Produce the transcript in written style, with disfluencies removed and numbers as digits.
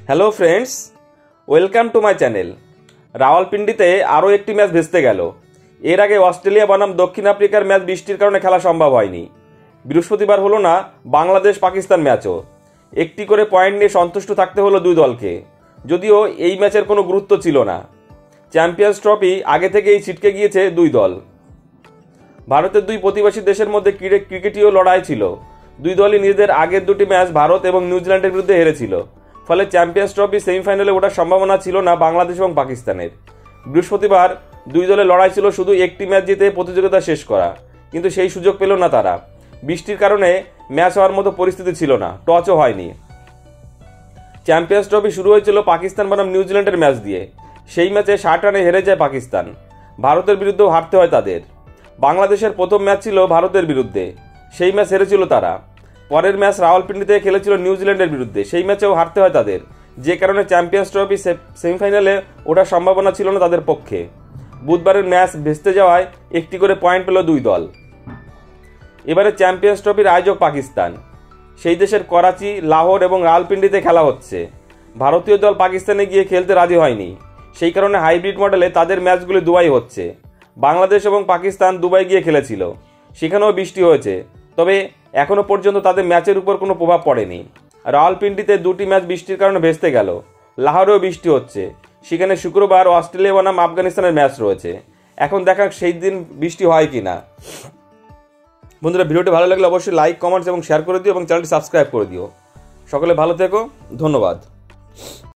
Hello friends, welcome to my channel. রাওয়ালপিন্ডিতে আরও একটি ম্যাচ ভেস্তে গেল। এর আগে অস্ট্রেলিয়া বনাম দক্ষিণ আফ্রিকার ম্যাচ বৃষ্টির কারণে খেলা সম্ভব হয়নি। বৃহস্পতিবার হলো না বাংলাদেশ পাকিস্তান ম্যাচও। একটি করে পয়েন্ট নিয়ে সন্তুষ্ট থাকতে হলো দুই দলকে, যদিও এই ম্যাচের কোনো গুরুত্ব ছিল না। চ্যাম্পিয়ন্স ট্রফি আগে থেকেই ছিটকে গিয়েছে দুই দল। ভারতের দুই প্রতিবেশী দেশের মধ্যে ক্রিকেটীয় লড়াই ছিল। দুই দলই নিজেদের আগের দুটি ম্যাচ ভারত এবং নিউজিল্যান্ডের বিরুদ্ধে হেরেছিল, ফলে চ্যাম্পিয়ন্স ট্রফি সেমিফাইনালে ওঠার সম্ভাবনা ছিল না বাংলাদেশ এবং পাকিস্তানের। বৃহস্পতিবার দুই দলের লড়াই ছিল শুধু একটি ম্যাচ জিতে প্রতিযোগিতা শেষ করা, কিন্তু সেই সুযোগ পেল না তারা। বৃষ্টির কারণে ম্যাচ হওয়ার মতো পরিস্থিতি ছিল না, টচও হয়নি। চ্যাম্পিয়ন্স ট্রফি শুরু হয়েছিল পাকিস্তান বনাম নিউজিল্যান্ডের ম্যাচ দিয়ে। সেই ম্যাচে 60 রানে হেরে যায় পাকিস্তান। ভারতের বিরুদ্ধেও হারতে হয় তাদের। বাংলাদেশের প্রথম ম্যাচ ছিল ভারতের বিরুদ্ধে, সেই ম্যাচ হেরেছিল তারা। পরের ম্যাচ রাওয়ালপিন্ডিতে খেলেছিল নিউজিল্যান্ডের বিরুদ্ধে, সেই ম্যাচেও হারতে হয় তাদের, যে কারণে চ্যাম্পিয়ন্স ট্রফি সেমিফাইনালে ওঠার সম্ভাবনা ছিল না তাদের পক্ষে। বুধবারের ম্যাচ ভেস্তে যাওয়ায় একটি করে পয়েন্ট পেল দুই দল। এবারে চ্যাম্পিয়ন্স ট্রফির আয়োজক পাকিস্তান। সেই দেশের করাচি, লাহোর এবং রাওয়ালপিন্ডিতে খেলা হচ্ছে। ভারতীয় দল পাকিস্তানে গিয়ে খেলতে রাজি হয়নি, সেই কারণে হাইব্রিড মডেলে তাদের ম্যাচগুলি দুবাই হচ্ছে। বাংলাদেশ এবং পাকিস্তান দুবাই গিয়ে খেলেছিল, সেখানেও বৃষ্টি হয়েছে, তবে এখনও পর্যন্ত তাদের ম্যাচের উপর কোনো প্রভাব পড়েনি। রাওয়ালপিন্ডিতে দুটি ম্যাচ বৃষ্টির কারণে ভেস্তে গেল। লাহোরেও বৃষ্টি হচ্ছে, সেখানে শুক্রবার অস্ট্রেলিয়া বনাম আফগানিস্তানের ম্যাচ রয়েছে। এখন দেখা সেই দিন বৃষ্টি হয় কি না। বন্ধুরা, ভিডিওটি ভালো লাগলে অবশ্যই লাইক, কমেন্টস এবং শেয়ার করে দিও এবং চ্যানেলটি সাবস্ক্রাইব করে দিও। সকলে ভালো থেকো, ধন্যবাদ।